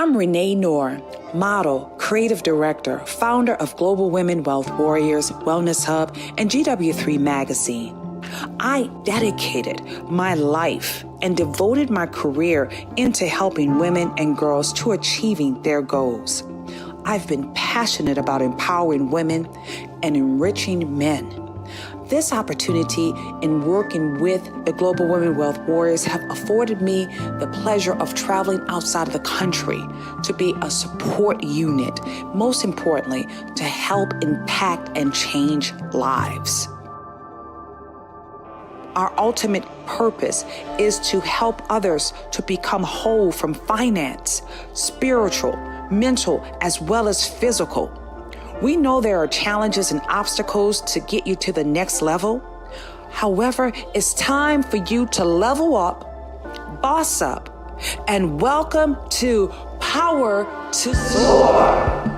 I'm Renee Knorr, model, creative director, founder of Global Women Wealth Warriors, Wellness Hub, and GW3 magazine. I dedicated my life and devoted my career into helping women and girls to achieving their goals. I've been passionate about empowering women and enriching men. This opportunity in working with the Global Women Wealth Warriors have afforded me the pleasure of traveling outside of the country to be a support unit, most importantly, to help impact and change lives. Our ultimate purpose is to help others to become whole from finance, spiritual, mental, as well as physical. We know there are challenges and obstacles to get you to the next level. However, it's time for you to level up, boss up, and welcome to Power to Soar.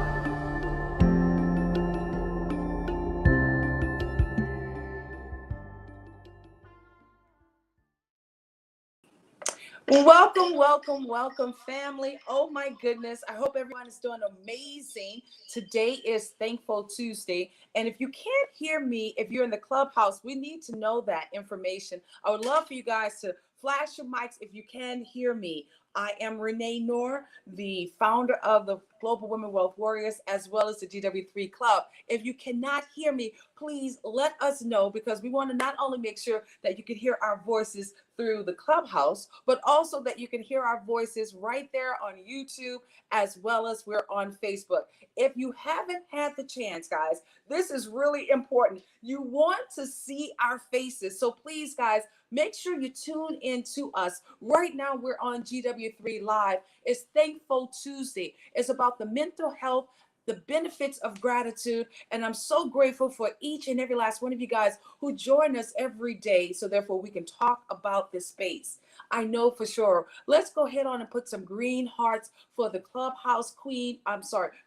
Welcome, family. Oh my goodness. I hope everyone is doing amazing. Today is Thankful Tuesday. And if you can't hear me, if you're in the clubhouse, we need to know that information. I would love for you guys to flash your mics if you can hear me. I am Renee Knorr, the founder of the Global Women Wealth Warriors, as well as the GW3 Club. If you cannot hear me, please let us know, because we want to not only make sure that you can hear our voices through the clubhouse, but also that you can hear our voices right there on YouTube, as well as we're on Facebook. If you haven't had the chance, guys, this is really important. You want to see our faces. So please, guys, make sure you tune in to us. Right now, we're on GW3 Live. It's Thankful Tuesday. It's about the mental health, the benefits of gratitude. And I'm so grateful for each and every last one of you guys who join us every day. So therefore we can talk about this space. I know for sure. Let's go ahead on and put some green hearts for the clubhouse queen.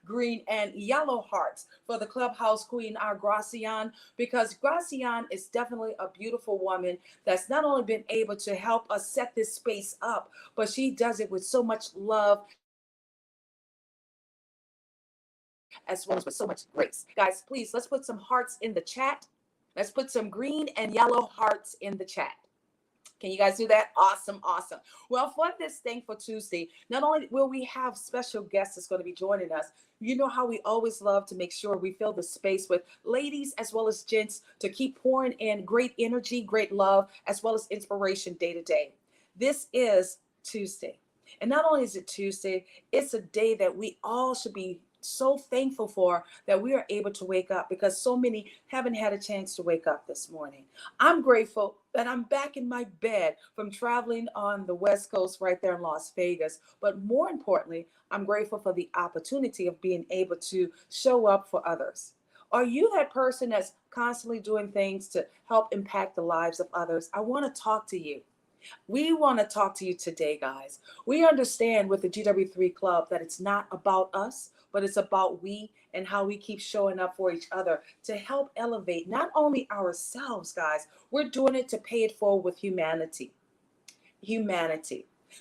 Green and yellow hearts for the clubhouse queen, our Gracian, because Gracian is definitely a beautiful woman that's not only been able to help us set this space up, but she does it with so much love, as well as with so much grace. Guys, please, let's put some hearts in the chat. Let's put some green and yellow hearts in the chat. Can you guys do that? Awesome. Well, for this Thankful Tuesday, not only will we have special guests that's going to be joining us, you know how we always love to make sure we fill the space with ladies as well as gents to keep pouring in great energy, great love, as well as inspiration day to day. This is Tuesday. And not only is it Tuesday, it's a day that we all should be so thankful for, that we are able to wake up, because so many haven't had a chance to wake up this morning. I'm grateful that I'm back in my bed from traveling on the West Coast right there in Las Vegas. But more importantly, I'm grateful for the opportunity of being able to show up for others. Are you that person that's constantly doing things to help impact the lives of others? I want to talk to you. We want to talk to you today, guys. We understand with the GW3 Club that it's not about us, but it's about we and how we keep showing up for each other to help elevate not only ourselves, guys, we're doing it to pay it forward with humanity.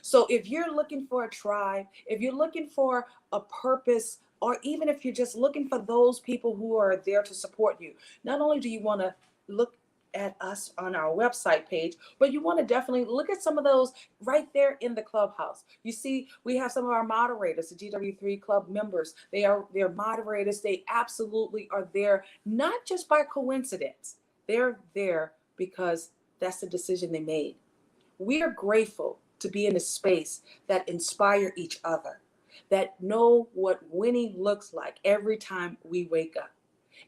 So if you're looking for a tribe, if you're looking for a purpose, or even if you're just looking for those people who are there to support you, not only do you want to look at us on our website page, but you want to definitely look at some of those right there in the clubhouse. You see, we have some of our moderators, the GW3 Club members. They're moderators. They absolutely are there, not just by coincidence. They're there because that's the decision they made. We are grateful to be in a space that inspire each other, that know what winning looks like every time we wake up.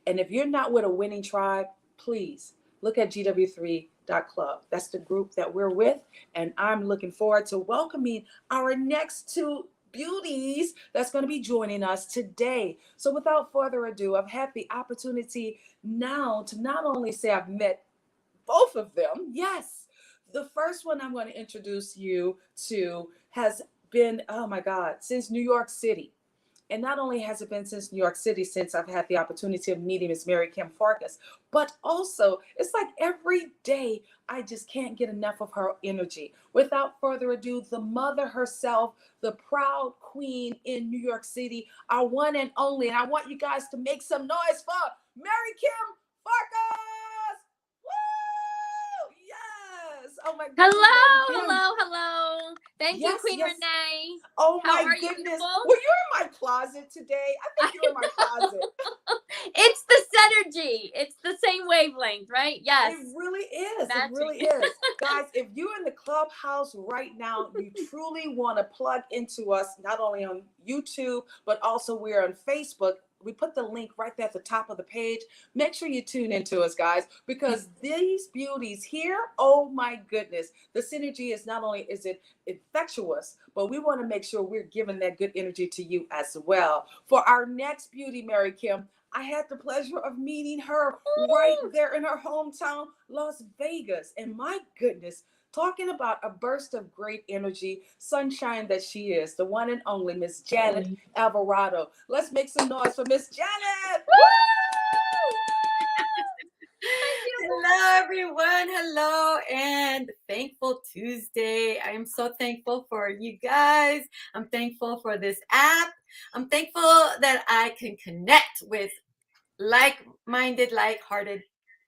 And if you're not with a winning tribe, please look at GW3.club. That's the group that we're with. And I'm looking forward to welcoming our next two beauties that's going to be joining us today. So without further ado, I've had the opportunity now to not only say I've met both of them. Yes. The first one I'm going to introduce you to has been, oh my God, since New York City. And not only has it been since New York City, since I've had the opportunity of meeting Miss Marykim Farkas, but also it's like every day I just can't get enough of her energy. Without further ado, the mother herself, the proud queen in New York City, our one and only. And I want you guys to make some noise for Marykim Farkas. Woo! Yes. Oh my goodness, Hello, Marykim. hello, hello. Thank you, Yes, Queen yes. Renee. Oh How my are you, goodness. beautiful? Well, you're in my closet today. I think you're in my closet. It's the synergy. It's the same wavelength, right? Yes. It really is. Matching. It really is. Guys, if you're in the clubhouse right now, you truly want to plug into us, not only on YouTube, but also we're on Facebook. We put the link right there at the top of the page. Make sure you tune into us, guys, because these beauties here, oh my goodness, the synergy is not only is it infectious, but we want to make sure we're giving that good energy to you as well. For our next beauty, Marykim, I had the pleasure of meeting her right there in her hometown, Las Vegas. And my goodness, talking about a burst of great energy, sunshine that she is, the one and only Miss Janeth Alvarado. Let's make some noise for Miss Janeth. Woo! Hello, everyone. Hello, and thankful Tuesday. I am so thankful for you guys. I'm thankful for this app. I'm thankful that I can connect with like-minded, like-hearted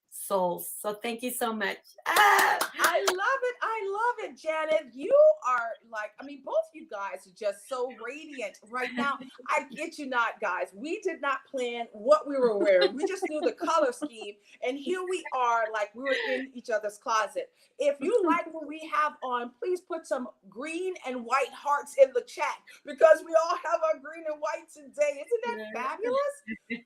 souls. So thank you so much. I love it. I love it, Janeth. You are like, I mean, both you guys are just so radiant right now. I get you not, guys. We did not plan what we were wearing. We just knew the color scheme. And here we are, like we were in each other's closet. If you like what we have on, please put some green and white hearts in the chat because we all have our green and white today. Isn't that fabulous?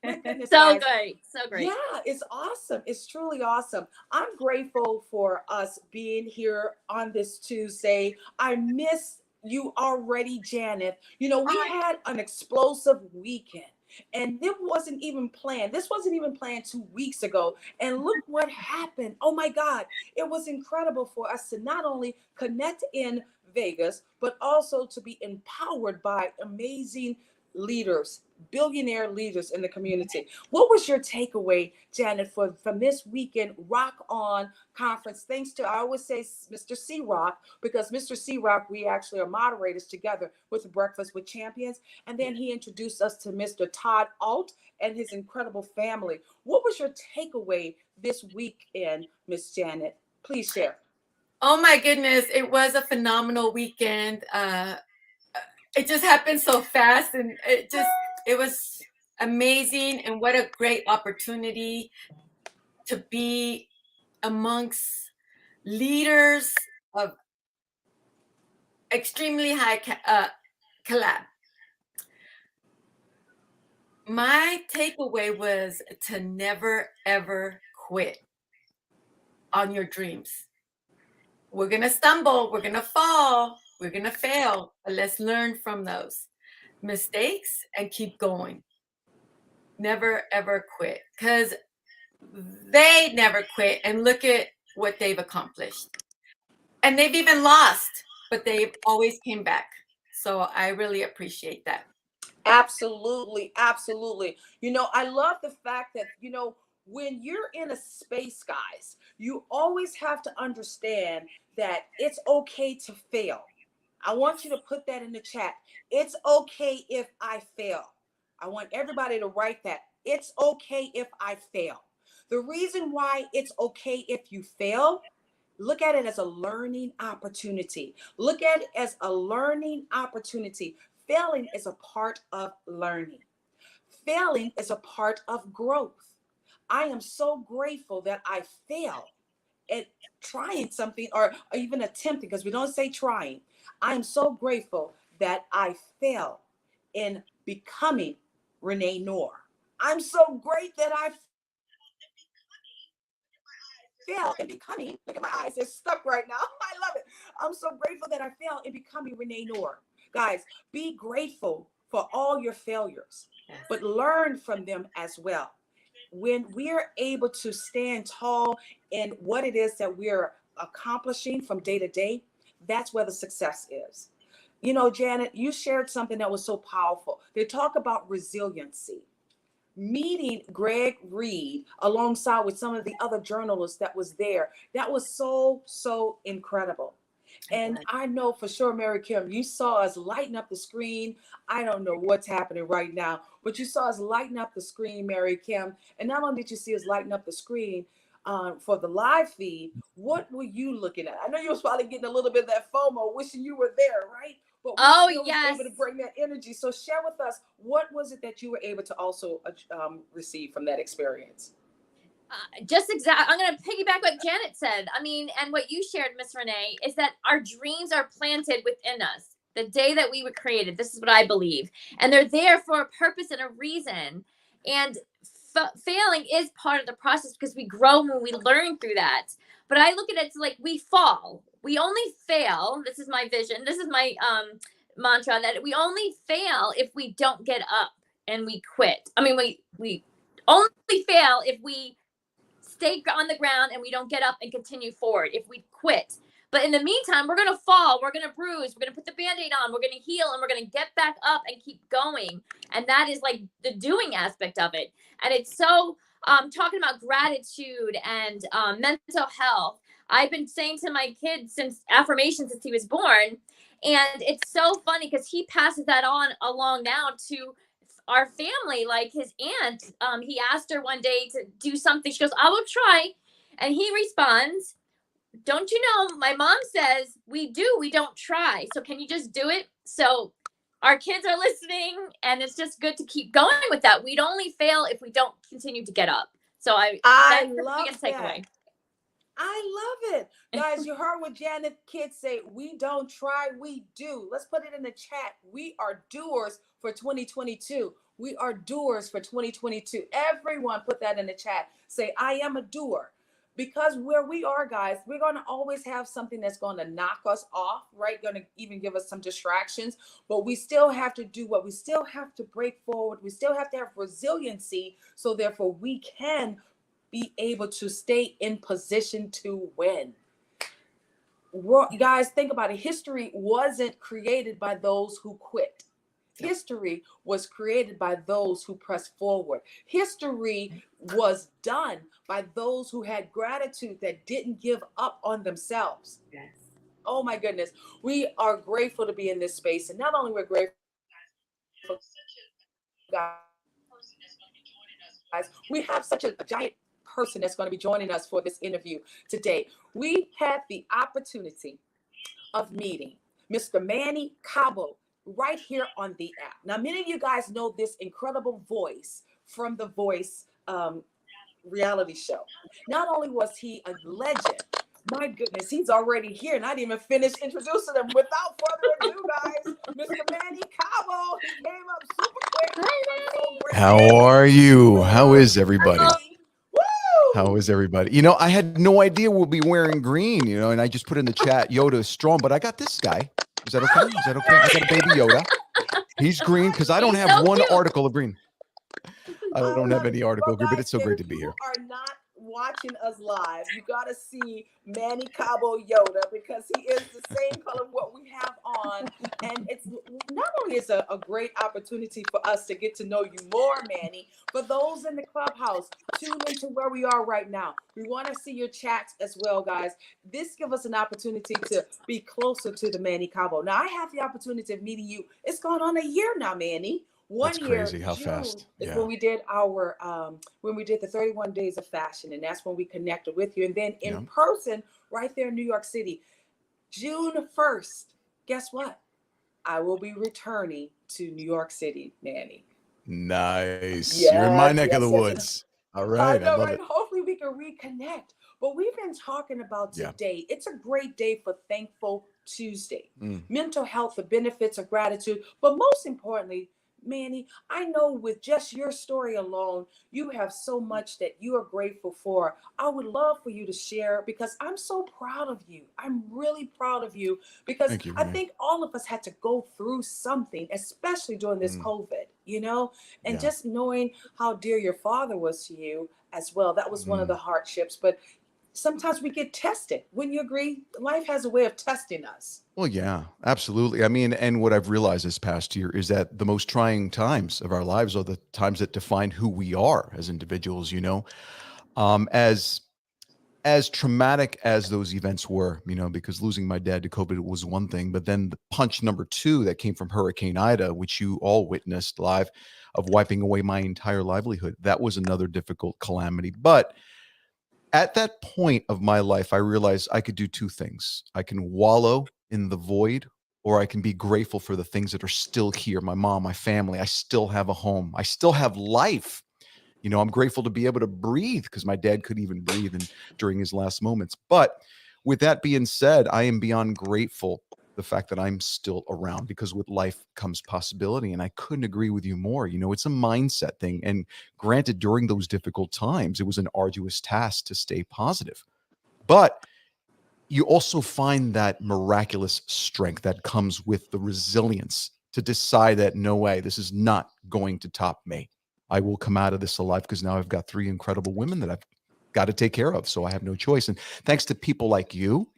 My goodness, So guys. great. So great. Yeah, it's awesome. It's truly awesome. I'm grateful for us being here on this Tuesday. I miss you already, Janeth. You know, we had an explosive weekend. And it wasn't even planned. This wasn't even planned 2 weeks ago. And look what happened. Oh my God. It was incredible for us to not only connect in Vegas, but also to be empowered by amazing leaders, billionaire leaders in the community. What was your takeaway, Janeth, from this weekend Rock On conference? Thanks to, I always say Mr. C Rock, because Mr. C Rock, we actually are moderators together with Breakfast with Champions. And then he introduced us to Mr. Todd Alt and his incredible family. What was your takeaway this weekend, Miss Janeth? Please share. Oh my goodness, it was a phenomenal weekend. It just happened so fast, and it was amazing. And what a great opportunity to be amongst leaders of extremely high collab. My takeaway was to never, ever quit on your dreams. We're going to stumble, we're going to fall, we're going to fail, but let's learn from those mistakes and keep going. Never, ever quit, because they never quit, and look at what they've accomplished. And they've even lost, but they've always came back. So I really appreciate that. Absolutely, absolutely. You know, I love the fact that, you know, when you're in a space, guys, you always have to understand that it's okay to fail. I want you to put that in the chat. It's okay if I fail. I want everybody to write that. It's okay if I fail. The reason why it's okay if you fail, look at it as a learning opportunity. Look at it as a learning opportunity. Failing is a part of learning. Failing is a part of growth. I am so grateful that I failed at trying something or even attempting, because we don't say trying. I am so grateful that I failed in becoming Renee Knorr. I'm so great that I fail in becoming, look at my eyes, they're stuck right now. I love it. I'm so grateful that I failed in becoming Renee Knorr. Guys, be grateful for all your failures, but learn from them as well. When we're able to stand tall in what it is that we're accomplishing from day to day, that's where the success is. You know, Janeth, you shared something that was so powerful. They talk about resiliency. Meeting Greg Reed alongside with some of the other journalists that was there, that was so incredible. And I know for sure, Marykim, you saw us lighten up the screen. I don't know what's happening right now, but you saw us lighten up the screen, Marykim. And not only did you see us lighten up the screen for the live feed, what were you looking at? I know you was probably getting a little bit of that FOMO, wishing you were there, right? But we still was able to bring that energy. So share with us, what was it that you were able to also receive from that experience? I'm going to piggyback what Janeth said. I mean, and what you shared, Miss Renee, is that our dreams are planted within us the day that we were created. This is what I believe. And they're there for a purpose and a reason. And failing is part of the process because we grow when we learn through that. But I look at it like we fall. We only fail. This is my vision. This is my mantra, that we only fail if we don't get up and we quit. I mean, we only fail if we stay on the ground and we don't get up and continue forward, if we quit. But in the meantime, we're going to fall, we're going to bruise, we're going to put the Band-Aid on, we're going to heal, and we're going to get back up and keep going. And that is like the doing aspect of it. And it's so talking about gratitude and mental health. I've been saying to my kid since affirmation since he was born, and it's so funny because he passes that on along now to our family. Like his aunt, he asked her one day to do something. She goes, I will try. And he responds, don't you know, my mom says we don't try. So can you just do it? So our kids are listening, and it's just good to keep going with that. We'd only fail if we don't continue to get up. So I love the takeaway. I love it. Guys, you heard what Janeth kids say. We don't try, we do. Let's put it in the chat. We are doers for 2022. We are doers for 2022. Everyone put that in the chat. Say, I am a doer. Because where we are, guys, we're going to always have something that's going to knock us off, right? Going to even give us some distractions. But we still have to do what? We still have to break forward. We still have to have resiliency. So therefore, we can be able to stay in position to win. Guys, think about it. History wasn't created by those who quit. History was created by those who pressed forward. History was done by those who had gratitude, that didn't give up on themselves. Yes. Oh my goodness. We are grateful to be in this space. And not only we're grateful, guys, we have such a giant person that's going to be joining us for this interview today. We had the opportunity of meeting Mr. Manny Cabo right here on the app. Now, many of you guys know this incredible voice from The Voice reality show. Not only was he a legend, my goodness, he's already here, and I didn't even finish introducing him. Without further ado, guys, Mr. Manny Cabo, he came up super quick. How are you? How is everybody? Woo! How is everybody? You know, I had no idea we'll be wearing green, you know, and I just put in the chat, Yoda is strong, but I got this guy. Is that okay? Is that okay? I got a baby Yoda. He's green because I don't have one article of green. I don't have any article of green, but it's so great to be here. If you are not watching us live, you got to see Manny Cabo Yoda, because he is the same color what we have on. And it's not only is a great opportunity for us to get to know you more, Manny, but those in the clubhouse, tune into where we are right now. We want to see your chats as well, guys. This gives us an opportunity to be closer to the Manny Cabo. Now, I have the opportunity of meeting you. It's gone on a year now, Manny. That's crazy how fast. Is when we did the 31 days of fashion, and that's when we connected with you. And then in person, right there in New York City, June 1st, guess what? I will be returning to New York City, Manny. Nice. You're in my neck of the woods. All right. I love it. Hopefully we can reconnect. But we've been talking about today. It's a great day for Thankful Tuesday. Mental health, the benefits of gratitude, but most importantly, Manny, I know with just your story alone, you have so much that you are grateful for. I would love for you to share, because I'm so proud of you. I'm really proud of you, because I think all of us had to go through something, especially during this COVID, you know, and just knowing how dear your father was to you as well. That was one of the hardships. But sometimes we get tested. Wouldn't you agree? Life has a way of testing us. Well, yeah, absolutely. I mean, and what I've realized this past year is that the most trying times of our lives are the times that define who we are as individuals, you know. As traumatic as those events were, you know, because losing my dad to COVID was one thing, but then the punch number two that came from Hurricane Ida, which you all witnessed live, of wiping away my entire livelihood, that was another difficult calamity. But at that point of my life, I realized I could do two things. I can wallow in the void, or I can be grateful for the things that are still here. My mom, my family, I still have a home. I still have life. You know, I'm grateful to be able to breathe because my dad couldn't even breathe during his last moments. But with that being said, I am beyond grateful the fact that I'm still around, because with life comes possibility. And I couldn't agree with you more. You know, it's a mindset thing. And granted, during those difficult times, it was an arduous task to stay positive. But you also find that miraculous strength that comes with the resilience to decide that no way, this is not going to top me. I will come out of this alive, because now I've got 3 incredible women that I've got to take care of. So I have no choice. And thanks to people like you,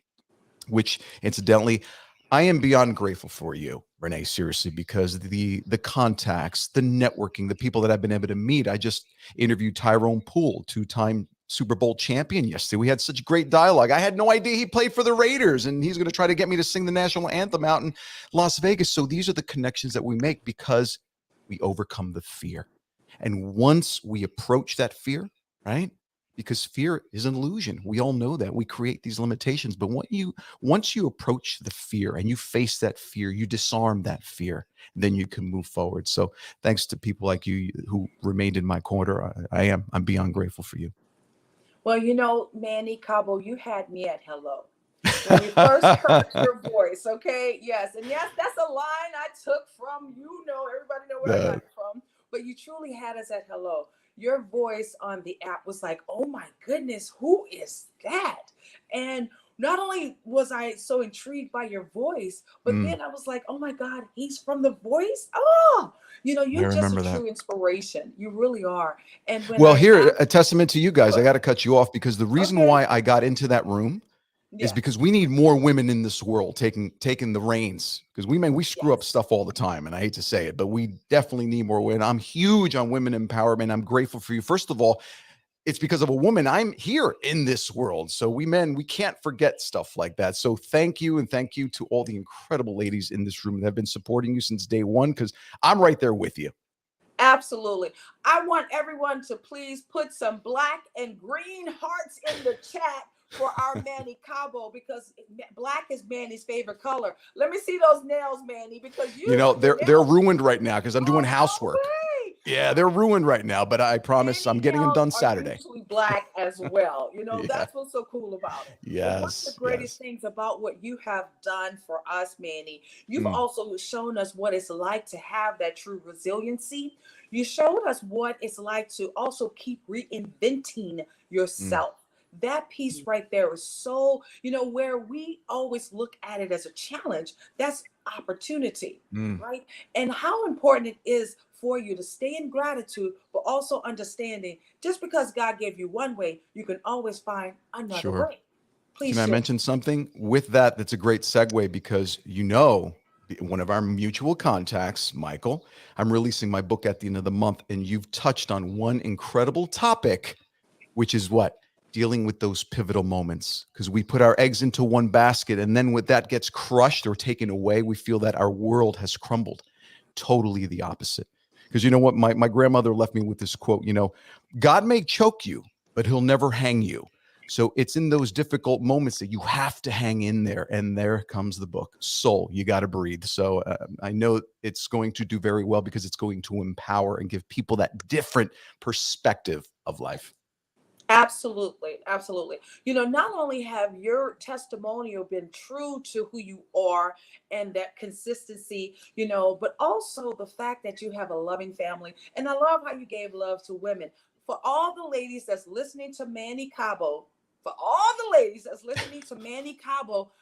which incidentally, I am beyond grateful for you, Renee, seriously, because the contacts, the networking, the people that I've been able to meet. I just interviewed Tyrone Poole, 2-time Super Bowl champion yesterday. We had such great dialogue. I had no idea he played for the Raiders, and he's going to try to get me to sing the national anthem out in Las Vegas. So these are the connections that we make because we overcome the fear. And once we approach that fear, right? Because fear is an illusion. We all know that. We create these limitations. But once you approach the fear and you face that fear, you disarm that fear, then you can move forward. So thanks to people like you who remained in my corner, I'm beyond grateful for you. Well, you know, Manny, Cabo, you had me at hello when we first heard your voice, okay? Yes, and yes, that's a line I took from, you know, everybody know where I got it from, but you truly had us at hello. Your voice on the app was like, oh my goodness, who is that? And not only was I so intrigued by your voice, but then I was like, oh my God, he's from The Voice? Oh, you know, you're just a true inspiration. You really are. And when here, a testament to you guys. I got to cut you off, because the reason why I got into that room is because we need more women in this world taking the reins, because we screw up stuff all the time, and I hate to say it, but we definitely need more women. I'm huge on women empowerment. I'm grateful for you. First of all, it's because of a woman I'm here in this world. So we can't forget stuff like that. So thank you, and thank you to all the incredible ladies in this room that have been supporting you since day one, because I'm right there with you. Absolutely. I want everyone to please put some black and green hearts in the chat for our Manny Cabo, because black is Manny's favorite color. Let me see those nails, Manny, because you know they're ruined right now because I'm doing housework. Yeah, they're ruined right now, but I promise I'm getting them done Saturday. Usually black as well. You know, that's what's so cool about it. Yes. One of the greatest things about what you have done for us, Manny, you've also shown us what it's like to have that true resiliency. You showed us what it's like to also keep reinventing yourself. That piece right there is so, you know, where we always look at it as a challenge, that's opportunity, right? And how important it is for you to stay in gratitude, but also understanding just because God gave you one way, you can always find another way. Please. Can I mention something with that? That's a great segue, because, you know, one of our mutual contacts, Michael, I'm releasing my book at the end of the month, and you've touched on one incredible topic, which is what? Dealing with those pivotal moments, because we put our eggs into one basket, and then when that gets crushed or taken away, we feel that our world has crumbled. Totally the opposite. Because you know what? My grandmother left me with this quote, you know, God may choke you, but he'll never hang you. So it's in those difficult moments that you have to hang in there. And there comes the book, Soul, You Got to Breathe. So I know it's going to do very well, because it's going to empower and give people that different perspective of life. Absolutely. Absolutely. You know, not only have your testimonial been true to who you are and that consistency, you know, but also the fact that you have a loving family. And I love how you gave love to women. For all the ladies that's listening to Manny Cabo,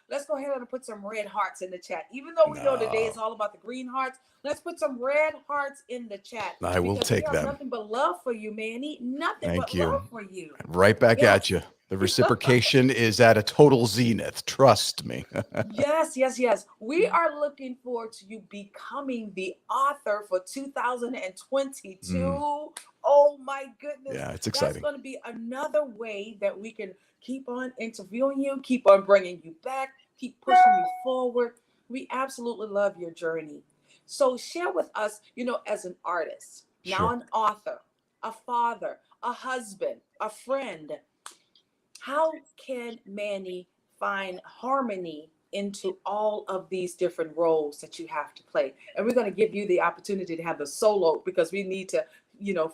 let's go ahead and put some red hearts in the chat. Even though we know today is all about the green hearts, let's put some red hearts in the chat. I will take them. Nothing but love for you, Manny. Nothing but love for you. Right back at you. The reciprocation is at a total zenith. Trust me. Yes, yes, yes. We are looking forward to you becoming the author for 2022. Oh my goodness. Yeah, it's That's exciting. going to be another way that we can keep on interviewing you, keep on bringing you back, keep pushing you forward. We absolutely love your journey. So share with us, as an artist, now Sure. an author, a father, a husband, a friend, how can Manny find harmony into all of these different roles that you have to play? And we're going to give you the opportunity to have the solo because we need to,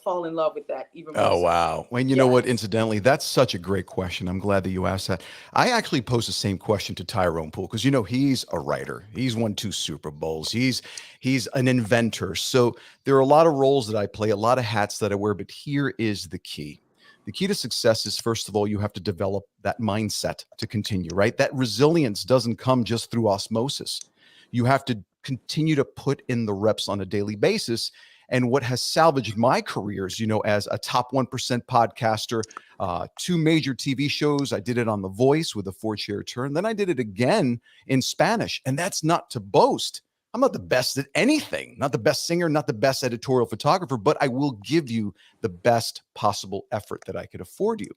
fall in love with that even more. Oh, So. wow. Well, you know what? Yes. Incidentally, that's such a great question. I'm glad that you asked that. I actually posed the same question to Tyrone Poole because he's a writer. He's won 2 Super Bowls. He's an inventor. So there are a lot of roles that I play, a lot of hats that I wear, but here is the key. The key to success is, first of all, you have to develop that mindset to continue, right? That resilience doesn't come just through osmosis. You have to continue to put in the reps on a daily basis. And what has salvaged my careers, as a top 1% podcaster, 2 major TV shows. I did it on The Voice with a 4-chair turn. Then I did it again in Spanish. And that's not to boast. I'm not the best at anything, not the best singer, not the best editorial photographer, but I will give you the best possible effort that I could afford you.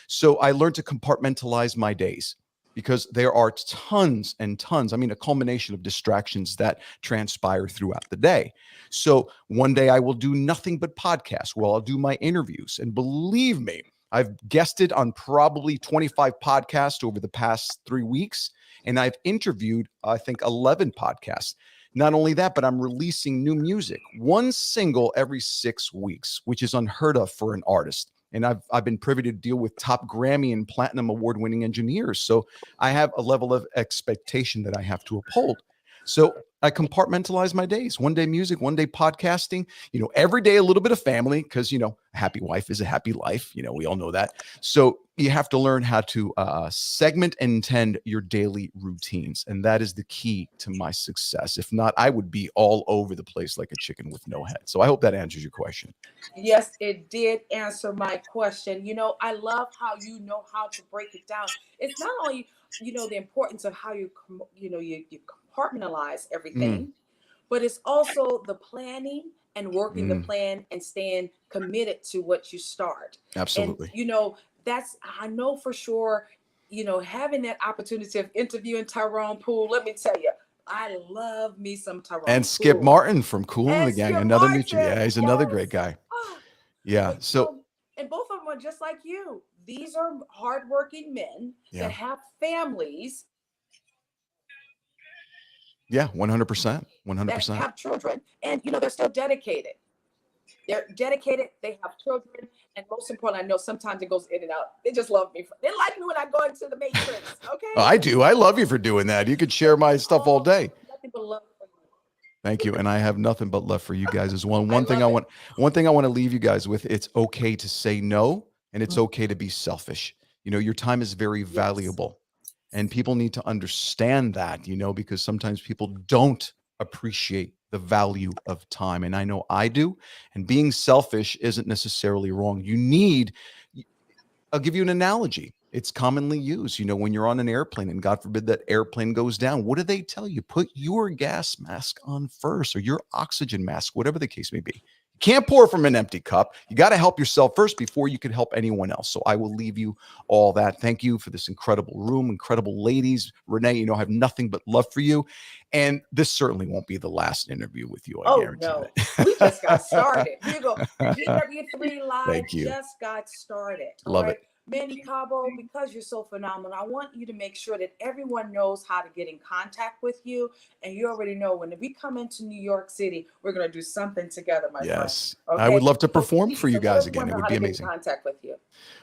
So I learned to compartmentalize my days because there are tons and tons, a culmination of distractions that transpire throughout the day. So one day I will do nothing but podcasts while I'll do my interviews. And believe me, I've guested on probably 25 podcasts over the past 3 weeks, and I've interviewed, I think, 11 podcasts. Not only that, but I'm releasing new music, 1 single every 6 weeks, which is unheard of for an artist. And I've been privy to deal with top Grammy and Platinum award-winning engineers. So I have a level of expectation that I have to uphold. So I compartmentalize my days. 1 day music, 1 day podcasting, every day a little bit of family because, a happy wife is a happy life. We all know that. So you have to learn how to segment and intend your daily routines. And that is the key to my success. If not, I would be all over the place like a chicken with no head. So I hope that answers your question. Yes, it did answer my question. I love how you know how to break it down. It's not only, the importance of how you compartmentalize everything, but it's also the planning and working the plan and staying committed to what you start. Absolutely. And, I know for sure, having that opportunity of interviewing Tyrone Poole, let me tell you, I love me some Tyrone And Poole. Skip Martin from Cool and the Gang, Skip another Martin, mutual. Yeah, he's another great guy. Yeah. So, and both of them are just like you. These are hardworking men that have families. Yeah, 100%. 100%. That have children, and they're still dedicated. They're dedicated. They have children, and most importantly, I know sometimes it goes in and out. They just love me. They like me when I go into the Matrix. Okay. I do. I love you for doing that. You could share my stuff all day. Nothing but love for you. Thank you. And I have nothing but love for you guys as well. One thing I want to leave you guys with, it's okay to say no, and it's okay to be selfish. Your time is very valuable, and people need to understand that, because sometimes people don't appreciate the value of time. And I know I do. And being selfish isn't necessarily wrong. I'll give you an analogy. It's commonly used, when you're on an airplane and God forbid that airplane goes down. What do they tell you? Put your gas mask on first, or your oxygen mask, whatever the case may be. You can't pour from an empty cup. You got to help yourself first before you can help anyone else. So I will leave you all that. Thank you for this incredible room, incredible ladies. Renee, I have nothing but love for you. And this certainly won't be the last interview with you. I guarantee no. that. We just got started. Here you go. GW3 Live Thank you. just got started. Love it. Manny, Cabo, because you're so phenomenal, I want you to make sure that everyone knows how to get in contact with you. And you already know when we come into New York City, we're going to do something together, my friend. Yes. Okay? I would love to perform for you So guys let again. everyone It know would how be to get amazing. in contact with you.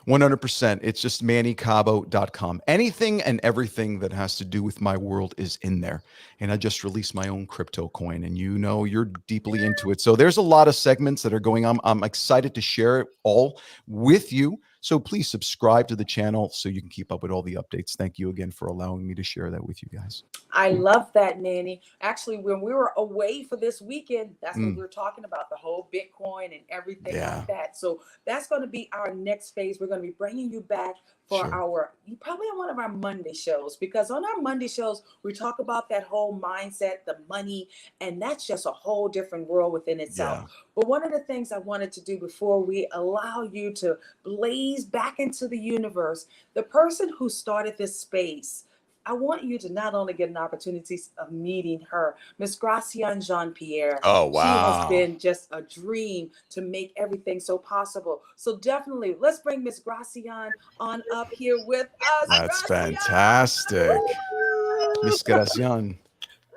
100%. It's just mannycabo.com. Anything and everything that has to do with my world is in there. And I just released my own crypto coin, and you're deeply into it. So there's a lot of segments that are going on. I'm excited to share it all with you. So please subscribe to the channel so you can keep up with all the updates. Thank you again for allowing me to share that with you guys. I love that, Manny. Actually, when we were away for this weekend, that's what we were talking about, the whole Bitcoin and everything like that. So that's going to be our next phase. We're going to be bringing you back for Sure. probably on one of our Monday shows, because on our Monday shows, we talk about that whole mindset, the money, and that's just a whole different world within itself. Yeah. But one of the things I wanted to do before we allow you to blaze back into the universe, the person who started this space, I want you to not only get an opportunity of meeting her, Miss Gracian Jean-Pierre. Oh, She has wow. been just a dream to make everything so possible. So definitely, let's bring Miss Gracian on up here with us. That's Gracian! fantastic. Woo! Miss Gracian.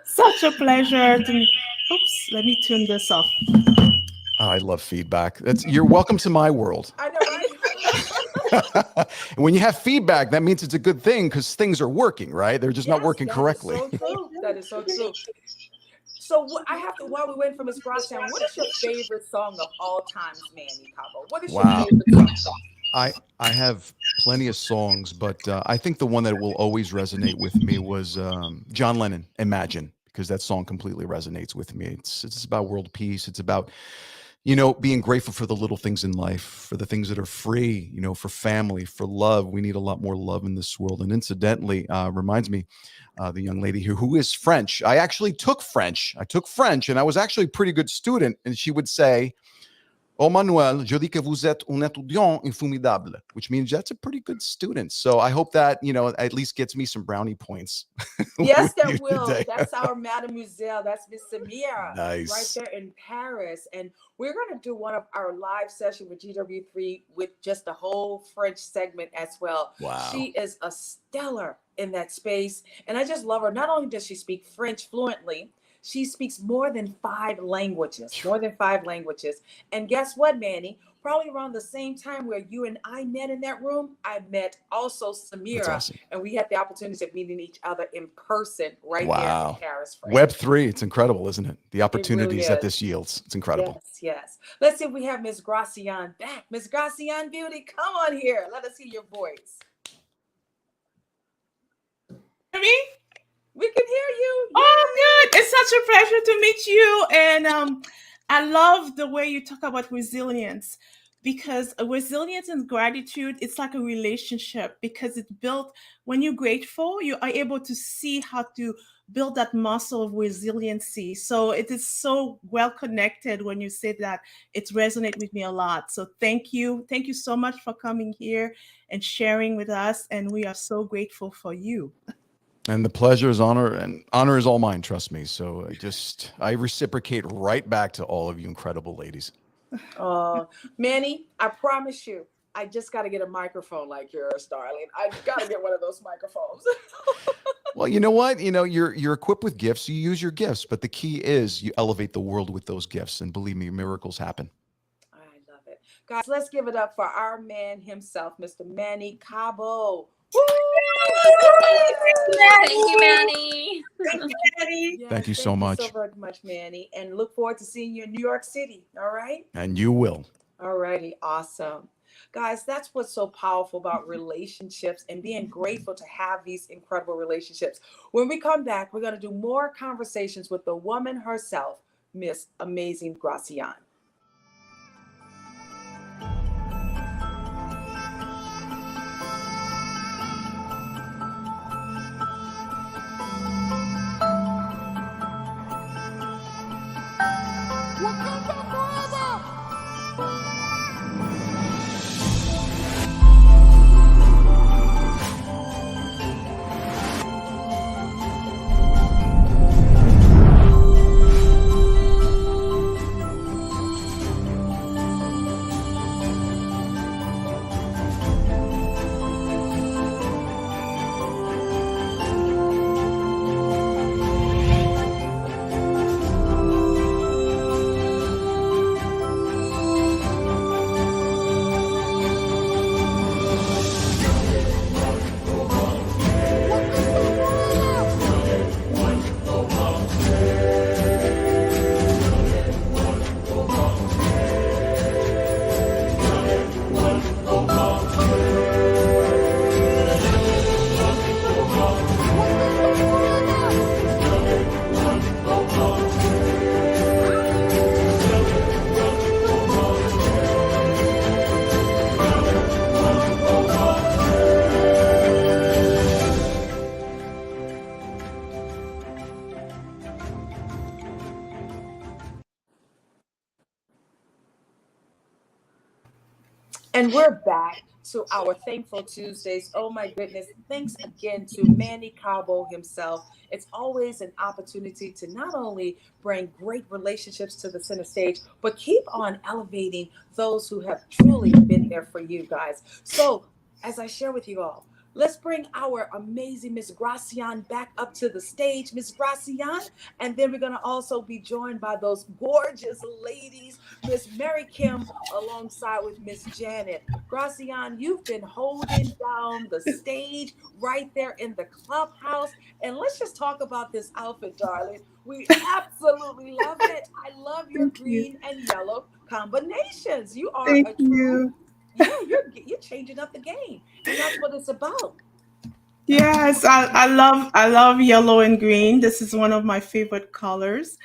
Such a pleasure to me. Oops, let me turn this off. Oh, I love feedback. You're welcome to my world. I know, right? When you have feedback, that means it's a good thing because things are working, right? They're just not Yes, working that is correctly. so true. That is so true. So I have to, while we wait for Miss Gracian, what is your favorite song of all times, Manny Cabo? What is Wow. your favorite song? I have plenty of songs, but I think the one that will always resonate with me was John Lennon, Imagine, because that song completely resonates with me. It's about world peace. It's about, being grateful for the little things in life, for the things that are free, for family, for love. We need a lot more love in this world. And incidentally, reminds me, the young lady here who is French. I actually took French. I took French, and I was actually a pretty good student. And she would say, "Oh, Manuel, je dis que vous êtes un étudiant formidable," which means that's a pretty good student. So I hope that, at least gets me some brownie points. Yes, with that you will. today. That's our Mademoiselle. That's Miss Samira right Nice. there in Paris. And we're going to do one of our live session with GW3 with just a whole French segment as well. Wow. She is a stellar in that space. And I just love her. Not only does she speak French fluently, she speaks more than 5 languages, And guess what, Manny? Probably around the same time where you and I met in that room, I met also That's Samira. awesome. And we had the opportunity of meeting each other in person right there Wow. in Paris, France. Web3, it's incredible, isn't it? The opportunities that is. this yields. It's incredible. Yes. Let's see if we have Miss Gracian back. Miss Gracian Beauty, come on here. Let us hear your voice. Me? We can hear you. Oh, good. It's such a pleasure to meet you. And I love the way you talk about resilience, because resilience and gratitude, it's like a relationship, because it's built when you're grateful, you are able to see how to build that muscle of resiliency. So it is so well connected when you say that. It resonates with me a lot. So thank you. Thank you so much for coming here and sharing with us. And we are so grateful for you. And the pleasure is honor, and honor is all mine, trust me. So I reciprocate right back to all of you incredible ladies. Manny, I promise you, I just got to get a microphone like yours, darling. I got to get one of those microphones. Well, you know what? You're equipped with gifts. You use your gifts, but the key is you elevate the world with those gifts. And believe me, miracles happen. I love it. Guys, let's give it up for our man himself, Mr. Manny Cabo. Woo! Thank you, Manny. Yes, Thank you so much. Thank you so very much, Manny. And look forward to seeing you in New York City. All right? And you will. All righty. Awesome. Guys, that's what's so powerful about relationships and being grateful to have these incredible relationships. When we come back, we're going to do more conversations with the woman herself, Miss Amazing Gracian. And we're back to our Thankful Tuesdays. Oh my goodness. Thanks again to Manny Cabo himself. It's always an opportunity to not only bring great relationships to the center stage, but keep on elevating those who have truly been there for you guys. So, as I share with you all, let's bring our amazing Miss Gracian back up to the stage. Miss Gracian, and then we're going to also be joined by those gorgeous ladies, Miss Marykim, alongside with Miss Janeth. Gracian, you've been holding down the stage right there in the clubhouse. And let's just talk about this outfit, darling. We absolutely love it. I love your Thank you. green and yellow combinations. You are Thank a true, you. yeah, you're changing up the game. And that's what it's about. Yes, I love yellow and green. This is one of my favorite colors.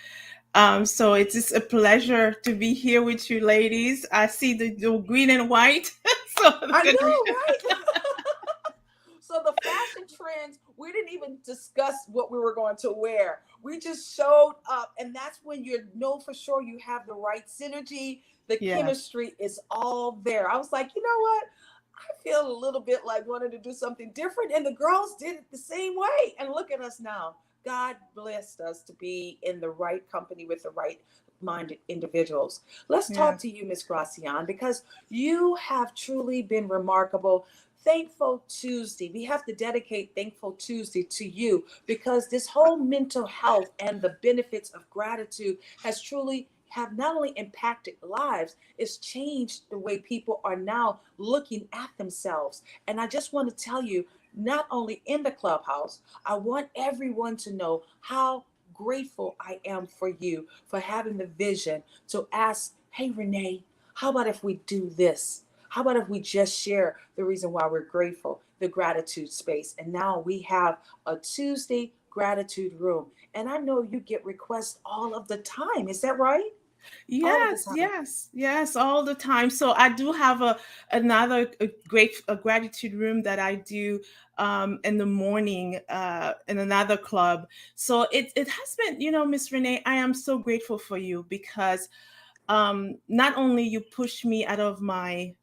So it's just a pleasure to be here with you ladies. I see the green and white. So it's I gonna be know, right? So the fashion trends, we didn't even discuss what we were going to wear. We just showed up, and that's when you know for sure you have the right synergy. The yes. chemistry is all there. I was like, you know what? I feel a little bit like wanting to do something different, and the girls did it the same way. And look at us now. God blessed us to be in the right company with the right minded individuals. Let's talk Yes. to you, Miss Gracian, because you have truly been remarkable. Thankful Tuesday. We have to dedicate Thankful Tuesday to you because this whole mental health and the benefits of gratitude has truly have not only impacted lives, it's changed the way people are now looking at themselves. And I just want to tell you, not only in the clubhouse, I want everyone to know how grateful I am for you for having the vision to ask, hey, Renee, how about if we do this? How about if we just share the reason why we're grateful, the gratitude space? And now we have a Tuesday gratitude room. And I know you get requests all of the time. Is that right? All of the Yes, time. yes, yes, all the time. So I do have another great gratitude room that I do in the morning in another club. So it has been, Miss Renee, I am so grateful for you because not only you push me out of my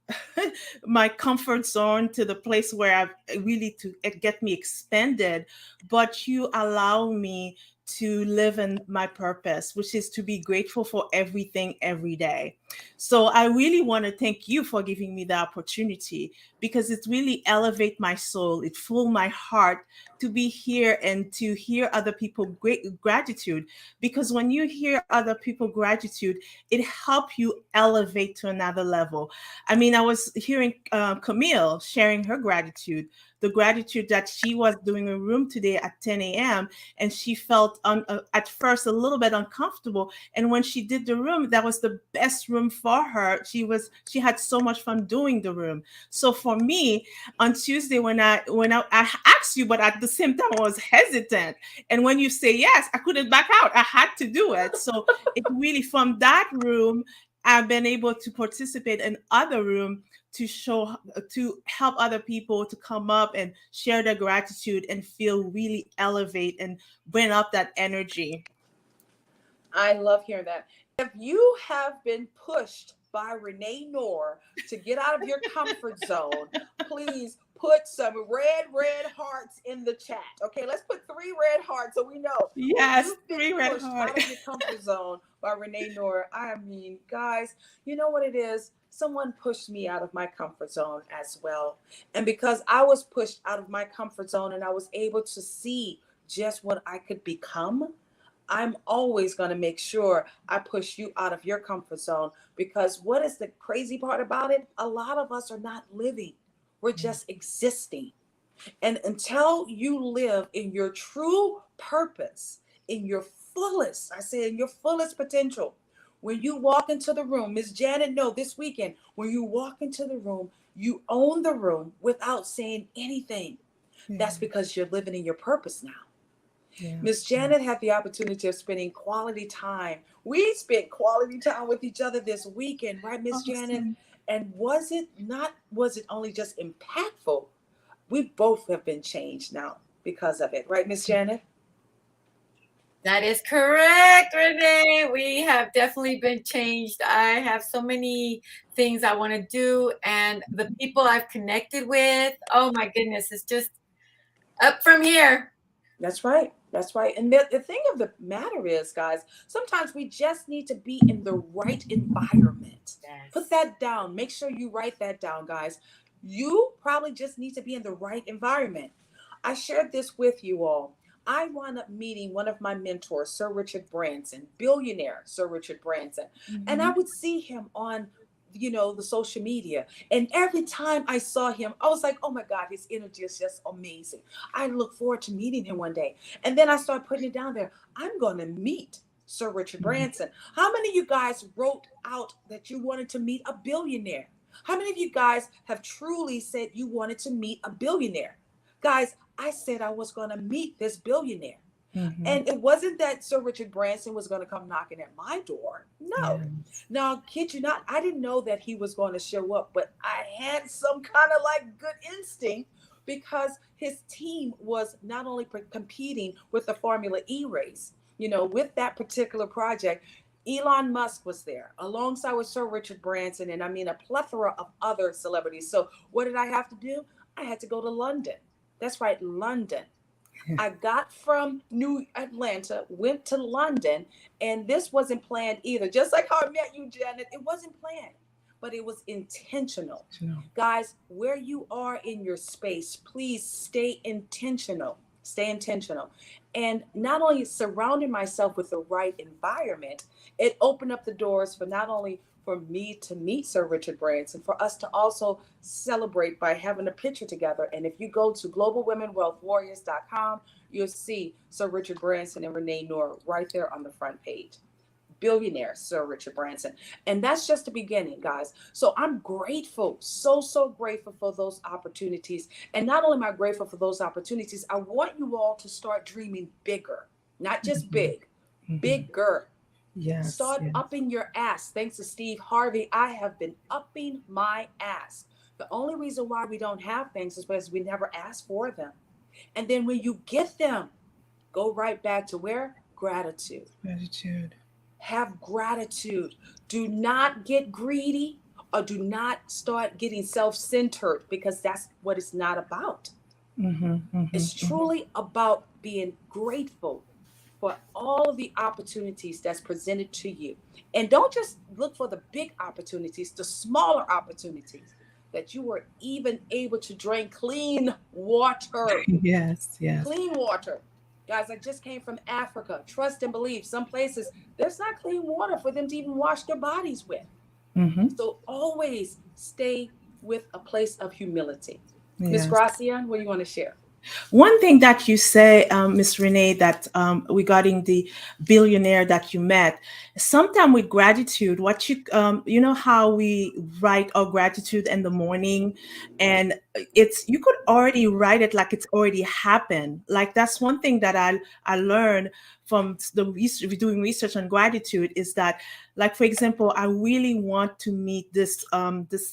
my comfort zone to the place where I really to get me expanded, but you allow me to live in my purpose, which is to be grateful for everything every day. So I really want to thank you for giving me the opportunity because it really elevate my soul. It full my heart to be here and to hear other people great gratitude. Because when you hear other people gratitude, it help you elevate to another level. I mean, I was hearing Camille sharing her gratitude, the gratitude that she was doing a room today at 10 a.m. and she felt at first a little bit uncomfortable. And when she did the room, that was the best room for her. She had so much fun doing the room. So for me, on Tuesday I asked you, but at the same time I was hesitant. And when you say yes, I couldn't back out. I had to do it. So it really from that room I've been able to participate in other room to help other people to come up and share their gratitude and feel really elevate and bring up that energy. I love hearing that. If you have been pushed by Renee Knorr to get out of your comfort zone, please put some red hearts in the chat. Okay, let's put 3 red hearts so we know if Yes, you've been three red pushed heart. out of your comfort zone by Renee Knorr. I mean, guys, you know what it is? Someone pushed me out of my comfort zone as well. And because I was pushed out of my comfort zone and I was able to see just what I could become, I'm always going to make sure I push you out of your comfort zone because what is the crazy part about it? A lot of us are not living, we're just existing. And until you live in your true purpose, in your fullest, I say in your fullest potential, when you walk into the room, Miss Janet, no, this weekend, when you walk into the room, you own the room without saying anything. Yeah, That's because you're living in your purpose now. yeah. Miss Janet had the opportunity of spending quality time. We spent quality time with each other this weekend, right, Miss Janet? Awesome. And was it only just impactful? We both have been changed now because of it, right, Miss Janet? That is correct, Renee. We have definitely been changed. I have so many things I want to do, and the people I've connected with, oh my goodness, it's just up from here. That's right. That's right. And the thing of the matter is, guys, sometimes we just need to be in the right environment. Yes. Put that down. Make sure you write that down, guys. You probably just need to be in the right environment. I shared this with you all. I wound up meeting one of my mentors, Sir Richard Branson, billionaire Sir Richard Branson. And I would see him on, the social media. And every time I saw him, I was like, oh my God, his energy is just amazing. I look forward to meeting him one day. And then I started putting it down there. I'm going to meet Sir Richard Branson. How many of you guys wrote out that you wanted to meet a billionaire? How many of you guys have truly said you wanted to meet a billionaire? Guys, I said I was going to meet this billionaire. And it wasn't that Sir Richard Branson was going to come knocking at my door. No. Now, kid you not, I didn't know that he was going to show up, but I had some kind of like good instinct because his team was not only competing with the Formula E race, with that particular project. Elon Musk was there alongside with Sir Richard Branson, and I mean a plethora of other celebrities. So what did I have to do? I had to go to London. That's right, London. I got from New Atlanta, went to London, and this wasn't planned either. Just like how I met you, Janeth, it wasn't planned, but it was intentional. Guys, where you are in your space, please stay intentional. Stay intentional. And not only surrounding myself with the right environment, it opened up the doors for not only for me to meet Sir Richard Branson, for us to also celebrate by having a picture together. And if you go to globalwomenwealthwarriors.com, you'll see Sir Richard Branson and Renee Knorr right there on the front page. Billionaire Sir Richard Branson. And that's just the beginning, guys. So I'm grateful, so grateful for those opportunities. And not only am I grateful for those opportunities, I want you all to start dreaming bigger, not just big, bigger. Yes. Start upping your ass. Thanks to Steve Harvey, I have been upping my ass. The only reason why we don't have things is because we never ask for them. And then when you get them, go right back to where? Gratitude. Gratitude. Have gratitude. Do not get greedy or do not start getting self-centered, because that's what it's not about. It's truly about being grateful for all of the opportunities that's presented to you. And don't just look for the big opportunities, the smaller opportunities, that you were even able to drink clean water. Yes. Clean water. Guys, I just came from Africa. Trust and believe. Some places, there's not clean water for them to even wash their bodies with. So always stay with a place of humility. Ms. Gracian, what do you want to share? One thing that you say, Miss Renee, that regarding the billionaire that you met, sometime with gratitude, what you know how we write our gratitude in the morning, and you could already write it like it's already happened. Like that's one thing that I learned from doing research on gratitude is that, like for example, I really want to meet this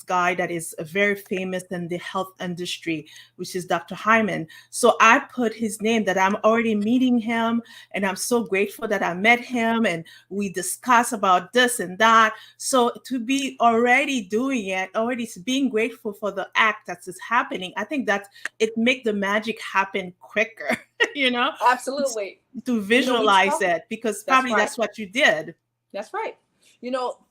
guy that is very famous in the health industry, which is Dr. Hyman. So I put his name that I'm already meeting him, and I'm so grateful that I met him, and we discuss about this and that. So to be already doing it, already being grateful for the act that is happening, I think that it make the magic happen quicker. Absolutely. To visualize it, because probably that's what you did. That's right.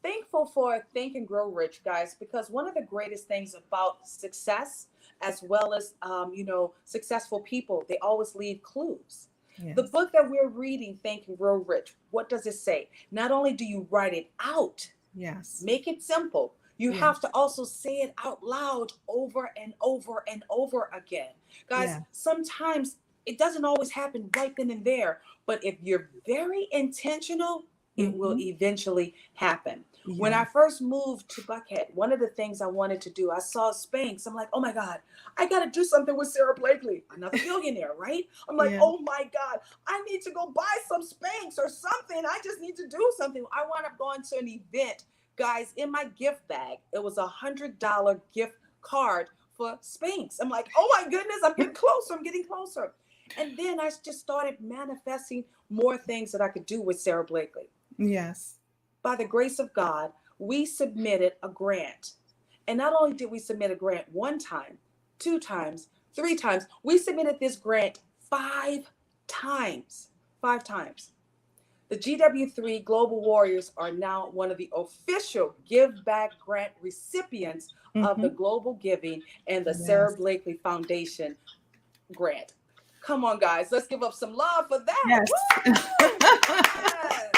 Thankful for Think and Grow Rich, guys, because one of the greatest things about success, as well as, successful people, they always leave clues. Yes. The book that we're reading, Think and Grow Rich, what does it say? Not only do you write it out, make it simple, you have to also say it out loud over and over and over again. Guys, sometimes it doesn't always happen right then and there, but if you're very intentional, it will eventually happen. Yeah. When I first moved to Buckhead, one of the things I wanted to do, I saw Spanx. I'm like, oh my God, I got to do something with Sarah Blakely, another billionaire, right? I'm like, oh my God, I need to go buy some Spanx or something. I just need to do something. I wound up going to an event, guys. In my gift bag, it was $100 gift card for Spanx. I'm like, oh my goodness, I'm getting closer. And then I just started manifesting more things that I could do with Sarah Blakely. Yes. By the grace of God, we submitted a grant. And not only did we submit a grant one time, 2 times, 3 times, we submitted this grant 5 times. 5 times. The GW3 Global Warriors are now one of the official Give Back Grant recipients of the Global Giving and the Sarah Blakely Foundation grant. Come on, guys, let's give up some love for that. Yes. Yes.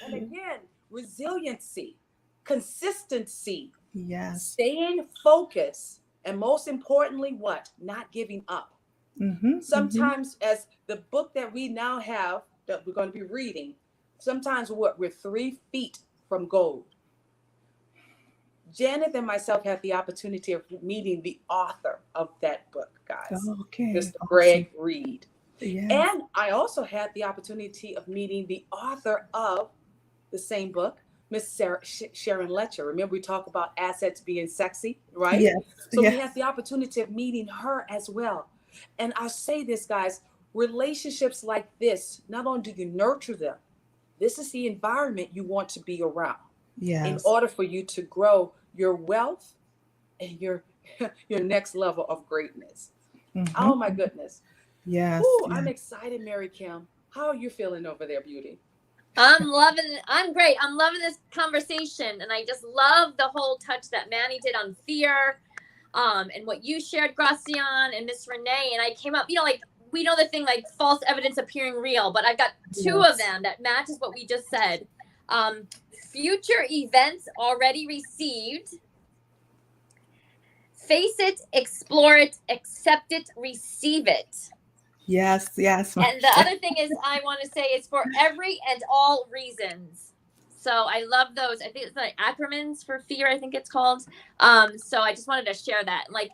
And again, resiliency, consistency, Yes. staying focused, and most importantly, what? Not giving up. Sometimes, as the book that we now have that we're going to be reading, sometimes we're 3 feet from gold. Janeth and myself had the opportunity of meeting the author of that book, guys, Okay. Mr. Greg Reed. Yes. And I also had the opportunity of meeting the author of the same book, Miss Sharon Letcher. Remember, we talk about assets being sexy, right? Yes. So we had the opportunity of meeting her as well. And I say this, guys, relationships like this, not only do you nurture them, this is the environment you want to be around in order for you to grow your wealth and your next level of greatness. Oh my goodness. Yes. Ooh, I'm excited, Marykim. How are you feeling over there, beauty? I'm great. I'm loving this conversation. And I just love the whole touch that Manny did on fear, and what you shared, Gracian and Miss Renee. And I came up, like, we know the thing, like false evidence appearing real, but I've got 2 of them that matches what we just said. Future events already received. Face it, explore it, accept it, receive it. Yes. And the other thing is, I want to say, it's for every and all reasons. So I love those. I think it's like acronyms for fear, I think it's called. So I just wanted to share that. Like,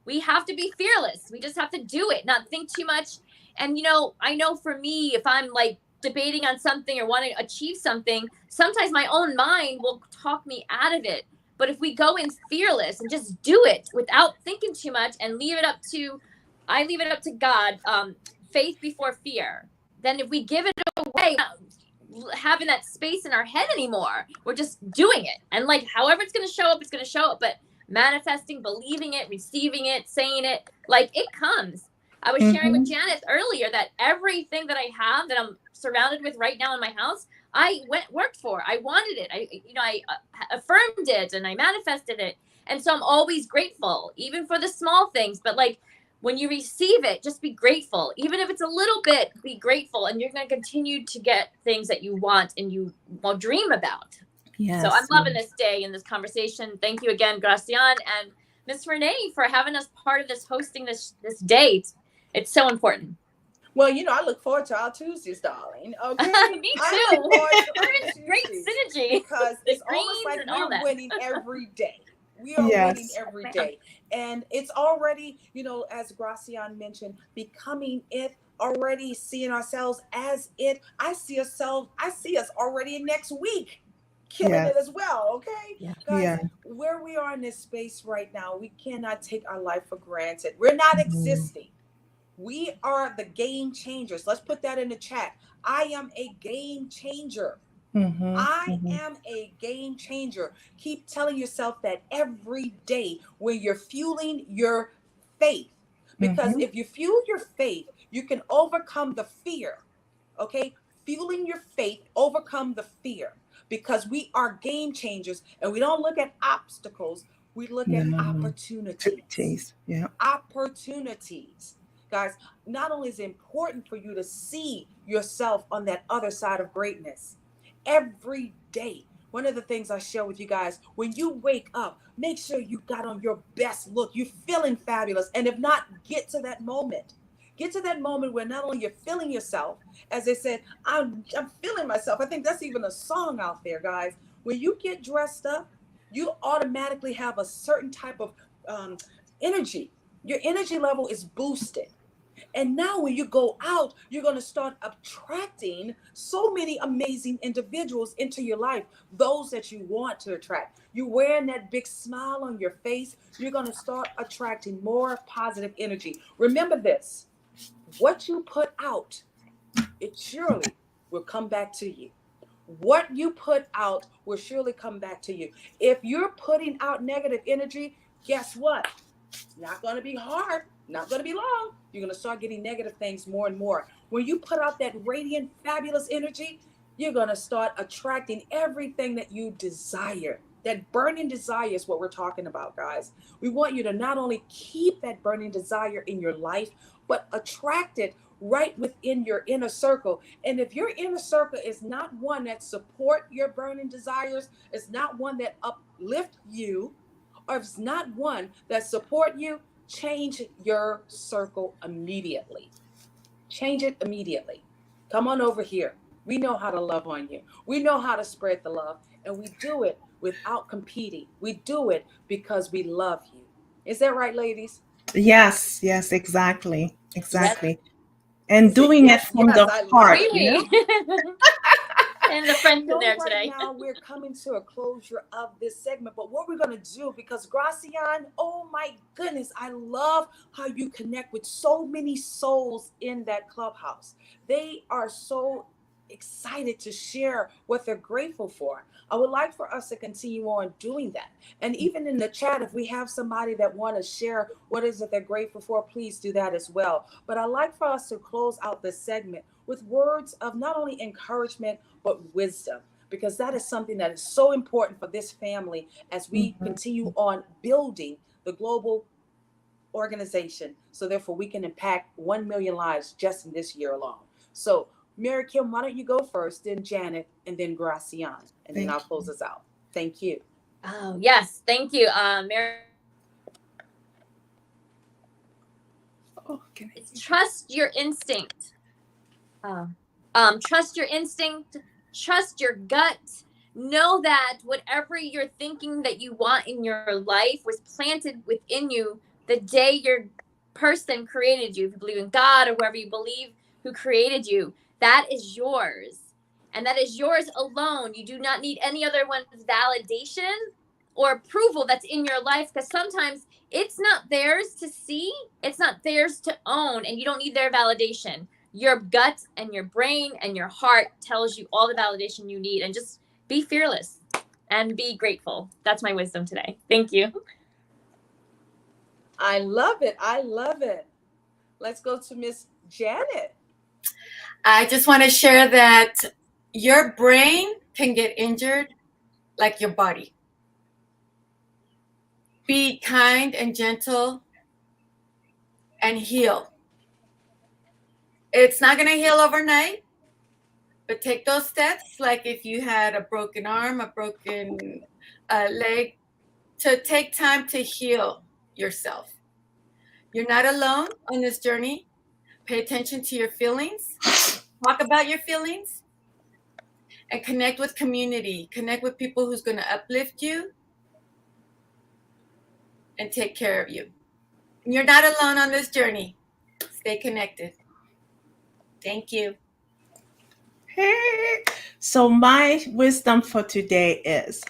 we have to be fearless. We just have to do it, not think too much. And, I know for me, if I'm like debating on something or want to achieve something, sometimes my own mind will talk me out of it. But if we go in fearless and just do it without thinking too much and leave it up to God, faith before fear, then if we give it away, we're not having that space in our head anymore. We're just doing it. And like, however it's going to show up, it's going to show up. But manifesting, believing it, receiving it, saying it, like, it comes. I was sharing with Janeth earlier that everything that I have that I'm surrounded with right now in my house, I worked for. I wanted it. I affirmed it and I manifested it. And so I'm always grateful, even for the small things. But like, when you receive it, just be grateful. Even if it's a little bit, be grateful. And you're going to continue to get things that you want and you will dream about. Yes. So I'm loving this day and this conversation. Thank you again, Gracian and Miss Renee, for having us part of this, hosting this date. It's so important. Well, I look forward to our Tuesdays, darling. Okay. Me too. Great synergy. Because it's almost like we're winning every day. We are winning every day. And it's already, as Gracian mentioned, becoming it, already seeing ourselves as it. I see us already next week killing it as well. Okay. Guys, where we are in this space right now, we cannot take our life for granted. We're not existing. We are the game changers. Let's put that in the chat. I am a game changer. I am a game changer. Keep telling yourself that every day when you're fueling your faith. Because if you fuel your faith, you can overcome the fear. Okay? Fueling your faith, overcome the fear. Because we are game changers and we don't look at obstacles. We look at opportunities. Opportunities. Guys, not only is it important for you to see yourself on that other side of greatness every day. One of the things I share with you guys, when you wake up, make sure you got on your best look. You're feeling fabulous. And if not, get to that moment. Get to that moment where not only you're feeling yourself, as they said, I'm feeling myself. I think that's even a song out there, guys. When you get dressed up, you automatically have a certain type of energy. Your energy level is boosted. And now when you go out, you're going to start attracting so many amazing individuals into your life, those that you want to attract. You're wearing that big smile on your face. You're going to start attracting more positive energy. Remember this. What you put out, it surely will come back to you. What you put out will surely come back to you. If you're putting out negative energy, guess what? It's not going to be hard, not going to be long. You're going to start getting negative things more and more. When you put out that radiant, fabulous energy, you're going to start attracting everything that you desire. That burning desire is what we're talking about, guys. We want you to not only keep that burning desire in your life, but attract it right within your inner circle. And if your inner circle is not one that support your burning desires, it's not one that uplift you, or if it's not one that support you, change your circle immediately. Change it immediately. Come on over here. We know how to love on you. We know how to spread the love, and we do it without competing. We do it because we love you. Is that right, ladies? Yes, yes, exactly. Yes. Exactly. And See, doing it yes, from yes, the I love heart, it. you know? Really? And the friends in So there right today. now we're coming to a closure of this segment, but what we're going to do, because Gracian, oh my goodness, I love how you connect with so many souls in that clubhouse. They are so excited to share what they're grateful for. I would like for us to continue on doing that. And even in the chat, if we have somebody that want to share what is it they're grateful for, please do that as well. But I'd like for us to close out this segment with words of not only encouragement, but wisdom, because that is something that is so important for this family as we Mhm. continue on building the global organization. So therefore we can impact 1 million lives just in this year alone. So Marykim, why don't you go first, then Janeth, and then Gracian, and then Thank I'll close us out. Thank you. Oh, yes. Thank you. Mary. Oh, can I- It's trust your instinct. Trust your instinct. Trust your gut. Know that whatever you're thinking that you want in your life was planted within you the day your person created you. If you believe in God or whoever you believe who created you, that is yours. And that is yours alone. You do not need any other one's validation or approval that's in your life, because sometimes it's not theirs to see, it's not theirs to own, and you don't need their validation. Your gut and your brain and your heart tells you all the validation you need, and just be fearless and be grateful. That's my wisdom today. Thank you. I love it. I love it. Let's go to Miss Janeth. I just want to share that your brain can get injured like your body. Be kind and gentle and heal. It's not going to heal overnight, but take those steps, like if you had a broken arm, a broken leg, to take time to heal yourself. You're not alone on this journey. Pay attention to your feelings. Talk about your feelings. And connect with community. Connect with people who's going to uplift you and take care of you. And you're not alone on this journey. Stay connected. Thank you. Hey. So my wisdom for today is,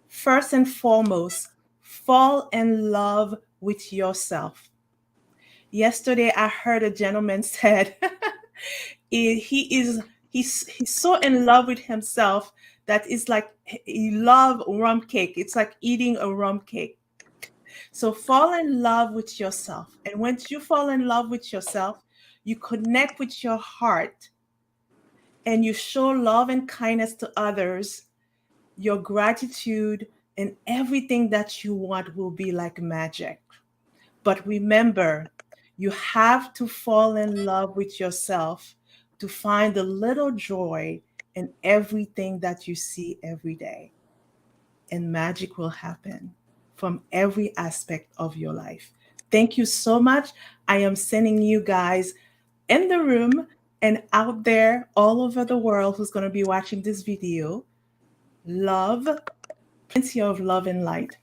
first and foremost, fall in love with yourself. Yesterday, I heard a gentleman said he's so in love with himself that it's like he love rum cake. It's like eating a rum cake. So fall in love with yourself, and once you fall in love with yourself, you connect with your heart, and you show love and kindness to others. Your gratitude and everything that you want will be like magic. But remember, you have to fall in love with yourself to find a little joy in everything that you see every day. And magic will happen from every aspect of your life. Thank you so much. I am sending you guys in the room and out there all over the world who's going to be watching this video love, plenty of love and light.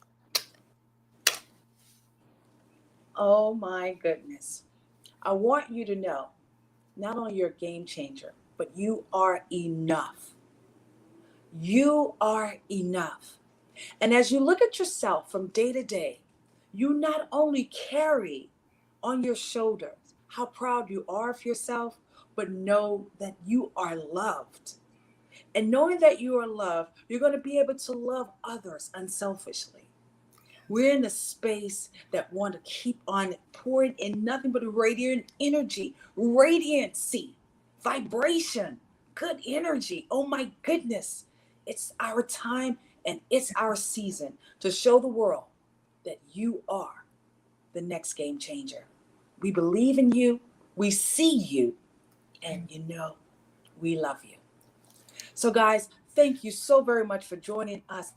Oh my goodness. I want you to know, not only you're a game changer, but you are enough. You are enough. And as you look at yourself from day to day, you not only carry on your shoulders how proud you are of yourself, but know that you are loved. And knowing that you are loved, you're going to be able to love others unselfishly. We're in a space that want to keep on pouring in nothing but radiant energy, radiancy, vibration, good energy. Oh my goodness. It's our time and it's our season to show the world that you are the next game changer. We believe in you, we see you, and we love you. So, guys, thank you so very much for joining us.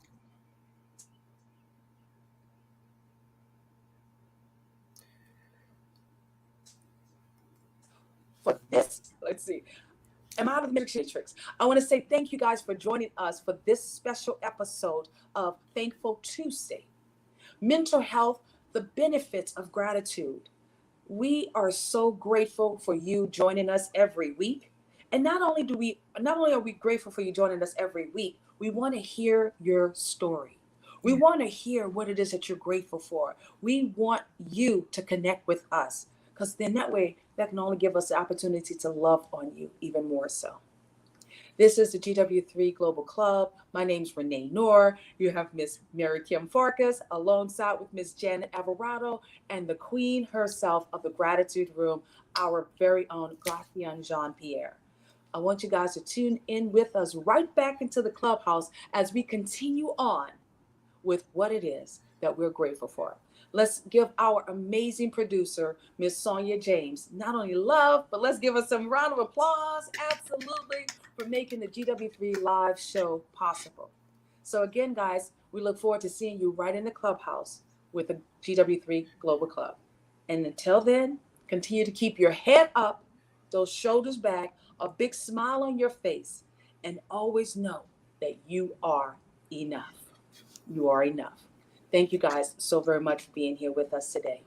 For this, let's see. I'm out of the matrix. I want to say thank you guys for joining us for this special episode of Thankful Tuesday. Mental health, the benefits of gratitude. We are so grateful for you joining us every week. And not only are we grateful for you joining us every week, we want to hear your story. We want to hear what it is that you're grateful for. We want you to connect with us, because then that way that can only give us the opportunity to love on you even more so. This is the GW3 Global Club. My name's Renee Knorr. You have Miss Marykim Farkas alongside with Miss Janeth Alvarado and the queen herself of the Gratitude Room, our very own Gracian Jean-Pierre. I want you guys to tune in with us right back into the clubhouse as we continue on with what it is that we're grateful for. Let's give our amazing producer, Miss Sonia James, not only love, but let's give her some round of applause, absolutely, for making the GW3 live show possible. So again, guys, we look forward to seeing you right in the clubhouse with the GW3 Global Club. And until then, continue to keep your head up, those shoulders back, a big smile on your face, and always know that you are enough. You are enough. Thank you guys so very much for being here with us today.